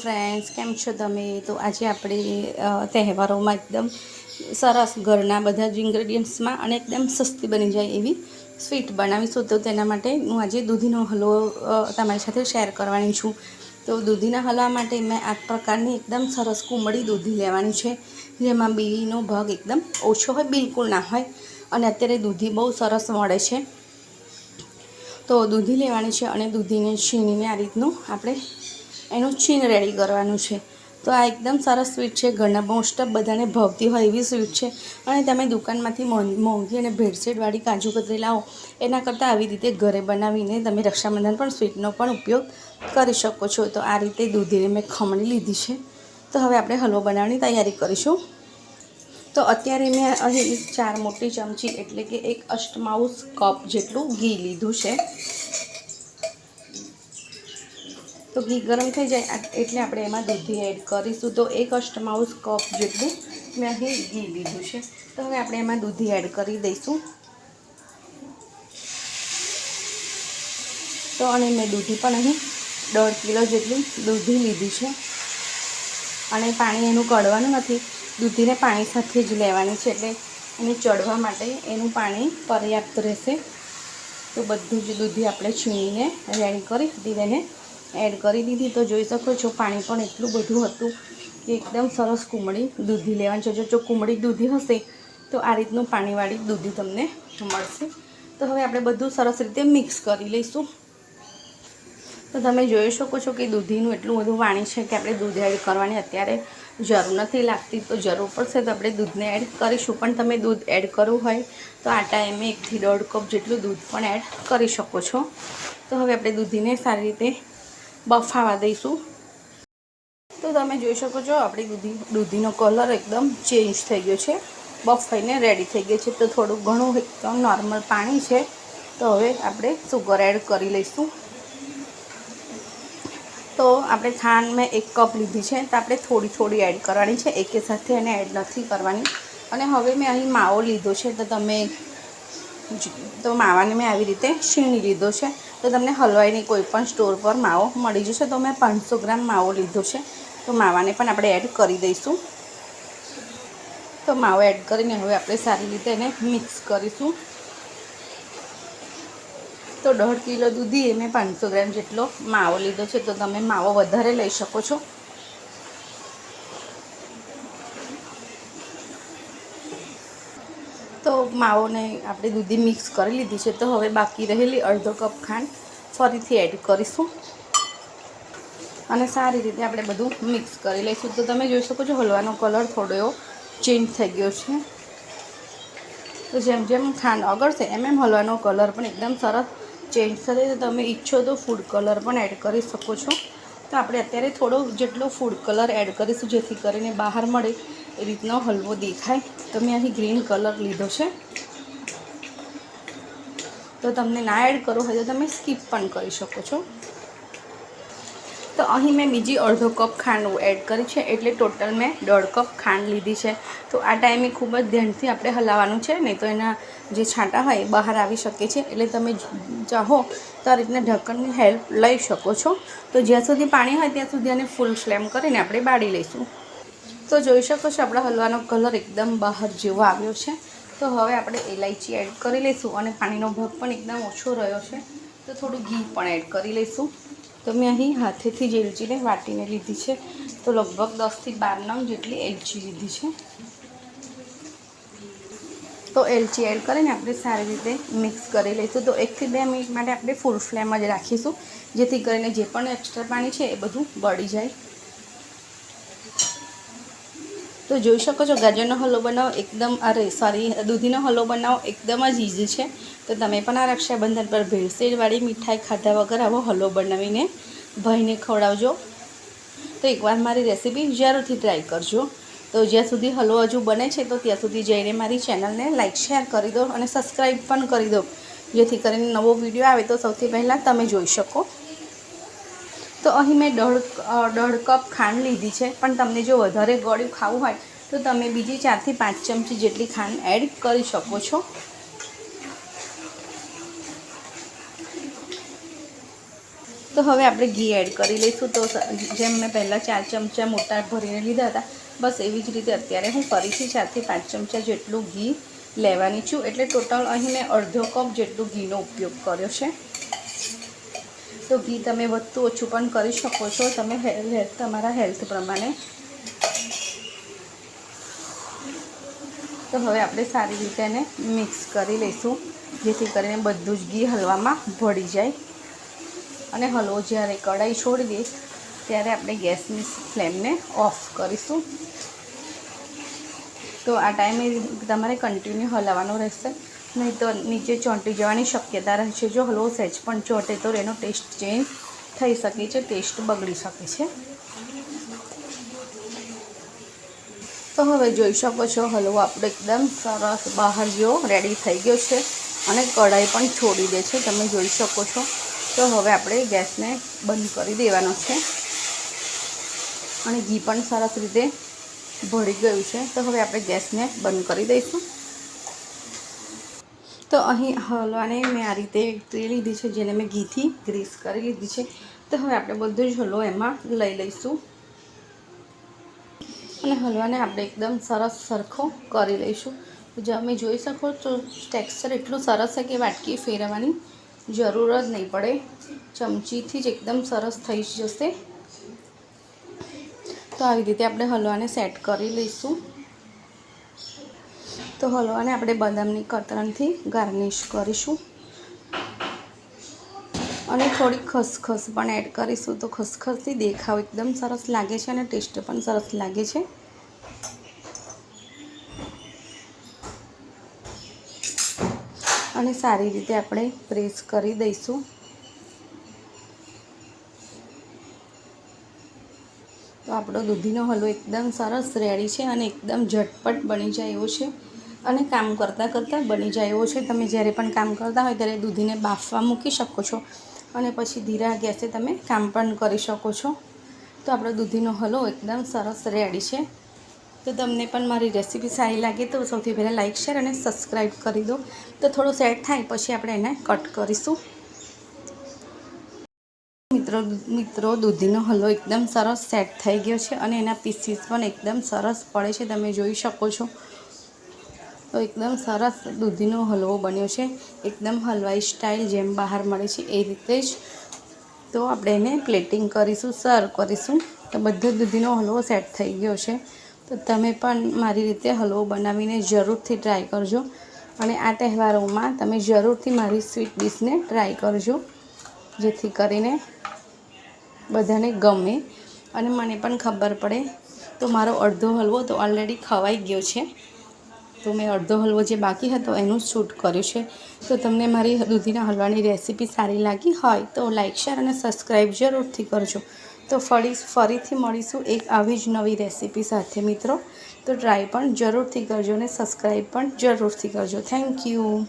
Friends, કેમ છો તમે? તો આજે આપણે તહેવારોમાં એકદમ સરસ ઘરના બધા જ ઇન્ગ્રેડિયન્ટ્સમાં અને એકદમ સસ્તી બની જાય એવી સ્વીટ બનાવીશું. તો તેના માટે હું આજે દૂધીનો હલવો તમારી સાથે શેર કરવાની છું. તો દૂધીના હલવા માટે મેં આ પ્રકારની એકદમ સરસ કુમળી દૂધી લેવાની છે, જેમાં બીનો ભાગ એકદમ ઓછો હોય, બિલકુલ ના હોય. અને અત્યારે દૂધી બહુ સરસ મળે છે. તો દૂધી લેવાની છે અને દૂધીને છીણીને આ રીતનું આપણે એનું છીણ રેડી કરવાનું છે. તો આ એકદમ સરસ સ્વીટ છે, ઘરના મોસ્ટ ઓફ બધાને ભાવતી હોય એવી સ્વીટ છે. અને તમે દુકાનમાંથી મોંઘી અને ભેળસેળવાળી કાજુ કતરી લાવો એના કરતાં આવી રીતે ઘરે બનાવીને તમે રક્ષાબંધન પણ સ્વીટનો પણ ઉપયોગ કરી શકો છો. તો આ રીતે દૂધીને મેં ખમણી લીધી છે. તો હવે આપણે હલવો બનાવવાની તૈયારી કરીશું. તો અત્યારે મેં અહીં 4 મોટી ચમચી એટલે કે 1 અષ્ટમાઉસ કપ જેટલું ઘી લીધું છે. તો ઘી ગરમ થઈ જાય એટલે આપણે એમાં દૂધી એડ કરીશું. તો 1 અષ્ટમાઉસ કપ જેટલું મેં અહીં ઘી લીધું છે. તો હવે આપણે એમાં દૂધી એડ કરી દઈશું. તો અને મેં દૂધી પણ અહીં 1.5 કિલો જેટલી દૂધી લીધી છે. અને પાણી એનું કળવાનું નથી, દૂધીને પાણી સાથે જ લેવાની છે, એટલે એને ચડવા માટે એનું પાણી પર્યાપ્ત રહેશે. તો બધું જ દૂધી આપણે છીણીને રેડી કરી દીધેને એડ કરી દીધી. તો જોઈ શકો છો પાણી પણ એટલું બધું હતું કે એકદમ સરસ કુમળી દૂધી લેવાની છે. જો કુમળી દૂધી હશે તો આ રીતનું પાણીવાળી દૂધી તમને મળશે. તો હવે આપણે બધું સરસ રીતે મિક્સ કરી લઈશું. તો તમે જોઈ શકો છો કે દૂધીનું એટલું બધું પાણી છે કે આપણે દૂધ એડ કરવાની અત્યારે જરૂર નથી લાગતી. તો જરૂર પડશે તો આપણે દૂધને એડ કરીશું. પણ તમે દૂધ એડ કરવું હોય તો આ ટાઈમે 1 થી 1.5 કપ જેટલું દૂધ પણ એડ કરી શકો છો. તો હવે આપણે દૂધીને સારી રીતે બફાવા દઈશું. તો તમે જોઈ શકો છો આપણી દૂધીનો કલર એકદમ ચેન્જ થઈ ગયો છે, બફાઈને રેડી થઈ ગઈ છે. તો થોડું ઘણું એકદમ નોર્મલ પાણી છે. તો હવે આપણે સુગર એડ કરી લઈશું. તો આપણે ખાંડ મેં 1 કપ લીધી છે, તો આપણે થોડી થોડી એડ કરવાની છે, એકે સાથે એને એડ નથી કરવાની. અને હવે મેં અહીં માવો લીધો છે. તો માવાને મેં આવી રીતે છીણી લીધો છે. તો તમને હલવાઈની કોઈ પણ સ્ટોર પર માવો મળી જશે. તો મેં 500 ગ્રામ માવો લીધો છે. તો માવાને પણ આપણે એડ કરી દઈશું. તો માવો એડ કરીને હવે આપણે સારી રીતે એને મિક્સ કરીશું. તો 1.5 કિલો દૂધી મેં 500 ગ્રામ જેટલો માવો લીધો છે. તો તમે માવો વધારે લઈ શકો છો. તો માવોને આપણે દૂધી મિક્સ કરી લીધી છે. તો હવે બાકી રહેલી અડધો કપ ખાંડ ફરીથી એડ કરીશું અને સારી રીતે આપણે બધું મિક્સ કરી લઈશું. તો તમે જોઈ શકો છો હલવાનો કલર થોડો એવો ચેન્જ થઈ ગયો છે. તો જેમ જેમ ખાંડ ઓગળશે એમ હલવાનો કલર પણ એકદમ સરસ ચેન્જ થશે. તો તમે ઈચ્છો તો ફૂડ કલર પણ એડ કરી શકો છો. તો આપણે અત્યારે થોડો જેટલો ફૂડ કલર એડ કરીશું, જેથી કરીને બહાર મળે એ રીતનો હલવો દેખાય. તો મેં અહીં ગ્રીન કલર લીધો છે. તો તમને ના એડ કરવો હોય તો તમે સ્કીપ પણ કરી શકો છો. તો અહીં મેં બીજી અડધો કપ ખાંડ એડ કરી છે, એટલે ટોટલ મેં 1.5 કપ ખાંડ લીધી છે. તો આ ટાઈમે ખૂબ જ ધ્યાનથી આપણે હલાવવાનું છે, નહીં તો એના જે છાંટા હોય એ બહાર આવી શકે છે. એટલે તમે ચાહો તો આ રીતના ઢક્કણની હેલ્પ લઈ શકો છો. તો જ્યાં સુધી પાણી હોય ત્યાં સુધી આને ફૂલ ફ્લેમ કરીને આપણે બાળી લઈશું. તો જોઈ શકો છો આપણા હલવાનો કલર એકદમ બહાર જેવો આવ્યો છે. તો હવે આપણે ઇલાયચી એડ કરી લઈશું અને પાણીનો ભાગ પણ એકદમ ઓછો રહ્યો છે. તો થોડું ઘી પણ એડ કરી લઈશું. તો મેં અહીં હાથેથી જ એલચીને વાટીને લીધી છે. તો લગભગ 10 થી 12 નંગ જેટલી એલચી લીધી છે. તો એલચી એડ કરીને આપણે સારી રીતે મિક્સ કરી લઈશું. તો 1 થી 2 મિનિટ માટે આપણે ફૂલ ફ્લેમ જ રાખીશું, જેથી કરીને જે પણ એક્સ્ટ્રા પાણી છે એ બધું બળી જાય. તો જોઈ શકો છો ગાજરનો હલવો બનાવો દૂધીનો હલવો બનાવો એકદમ જ ઇઝી છે. તો તમે પણ આ રક્ષાબંધન પર ભેળસેળવાળી મીઠાઈ ખાધા વગર આવો હલવો બનાવીને ભાઈને ખવડાવજો. તો એકવાર મારી રેસીપી જરૂરથી ટ્રાય કરજો. તો જ્યાં સુધી હલવો હજુ બને છે તો ત્યાં સુધી જઈને મારી ચેનલને લાઇક શેર કરી દો અને સબસ્ક્રાઈબ પણ કરી દો, જેથી કરીને નવો વિડીયો આવે તો સૌથી પહેલાં તમે જોઈ શકો. તો અહીં મેં 1.5 કપ ખાંડ લીધી છે, પણ તમને જો વધારે ગળ્યું ખાવું હોય તો તમે બીજી 4 થી 5 ચમચી જેટલી ખાંડ એડ કરી શકો છો. તો હવે આપણે ઘી એડ કરી લઈશું. તો જેમ મેં પહેલાં 4 ચમચા મોટા ભરીને લીધા હતા, બસ એવી જ રીતે અત્યારે હું ફરીથી 4 થી 5 ચમચા જેટલું ઘી લેવાની છું. એટલે ટોટલ અહીં મેં અડધો કપ જેટલું ઘીનો ઉપયોગ કર્યો છે. તો ઘી તમે વધતું ઓછું પણ કરી શકો છો, તમે તમારા હેલ્થ પ્રમાણે. તો હવે આપણે સારી રીતે એને મિક્સ કરી લઈશું, જેથી કરીને બધું જ ઘી હલવામાં ભળી જાય. અને હલવો જ્યારે કઢાઈ છોડી દે ત્યારે આપણે ગેસની ફ્લેમને ઓફ કરીશું. તો આ ટાઈમે તમારે કન્ટિન્યુ હલાવવાનું રહેશે, નહીં તો નીચે ચોંટી જવાની શક્યતા રહે છે. જો હલવો સહેજ પણ ચોંટે તો એનો ટેસ્ટ ચેન્જ થઈ શકે છે, ટેસ્ટ બગડી શકે છે. તો હવે જોઈ શકો છો હલવો આપણો એકદમ સરસ બહાર જેવો રેડી થઈ ગયો છે અને કઢાઈ પણ છોડી દે છે, તમે જોઈ શકો છો. તો હવે આપણે ગેસને બંધ કરી દેવાનો છે અને ઘી પણ સરસ રીતે ભળી ગયું છે. તો હવે આપણે ગેસને બંધ કરી દઈશું. તો અહીં હલવાને મેં આ રીતે ટ્રે લીધી છે, જેને મેં ઘીથી ગ્રીસ કરી લીધી છે. તો હવે આપણે બધો જ હલવો એમાં લઈ લઈશું અને હલવાને આપણે એકદમ સરસ સરખો કરી લઈશું. તમે જોઈ શકો તો ટેક્સચર એટલું સરસ છે કે વાટકી ફેરવવાની જરૂર જ નહીં પડે, ચમચીથી જ એકદમ સરસ થઈ જશે. તો આવી રીતે આપણે હલવાને સેટ કરી લઈશું. તો હલવાને આપણે બદામની કતરણથી ગાર્નિશ કરીશું અને થોડી ખસખસ પણ એડ કરીશું. તો ખસખસથી દેખાવ એકદમ સરસ લાગે છે અને ટેસ્ટ પણ સરસ લાગે છે. અને સારી રીતે આપણે પ્રેસ કરી દઈશું. તો આપણો દૂધીનો હલવો એકદમ સરસ રેડી છે અને એકદમ ઝટપટ બની જાય એવો છે અને કામ કરતાં બની જાય એવો છે. તમે જ્યારે પણ કામ કરતા હોય ત્યારે દૂધીને બાફવા મૂકી શકો છો અને પછી ધીરા ગેસે તમે કામ પણ કરી શકો છો. તો આપણો દૂધીનો હલવો એકદમ સરસ રેડી છે. તો તમને પણ મારી રેસીપી સારી લાગે તો સૌથી પહેલાં લાઇક, શેર અને સબસ્ક્રાઈબ કરી દો. તો થોડું સેટ થાય પછી આપણે એને કટ કરીશું. મિત્રો દૂધીનો હલવો એકદમ સરસ સેટ થઈ ગયો છે અને એના પીસીસ પણ એકદમ સરસ પડે છે, તમે જોઈ શકો છો. તો એકદમ સરસ દૂધીનો હલવો બન્યો છે, એકદમ હલવાઈ સ્ટાઇલ જેમ બહાર મળે છે એ રીતે જ. તો આપણે એને પ્લેટિંગ કરીશું, સર્વ કરીશું. તો બધો દૂધીનો હલવો સેટ થઈ ગયો છે. તો તમે પણ મારી રીતે હલવો બનાવીને જરૂરથી ટ્રાય કરજો અને આ તહેવારોમાં તમે જરૂરથી મારી સ્વીટ ડીશને ટ્રાય કરજો, જેથી કરીને બધાને ગમે અને મને પણ ખબર પડે. તો મારો અડધો હલવો તો ઓલરેડી ખવાઈ ગયો છે. તો મેં અડધો હલવો જે બાકી હતો એનું શૂટ કર્યું છે. તો તમને મારી દૂધીના હલવાની રેસીપી સારી લાગી હોય તો લાઇક, શેર અને સબસ્ક્રાઈબ જરૂરથી કરજો. તો ફરીથી મળીશું એક આવી જ નવી રેસીપી સાથે મિત્રો. તો ટ્રાય પણ જરૂરથી કરજો અને સબસ્ક્રાઈબ પણ જરૂરથી કરજો. Thank you.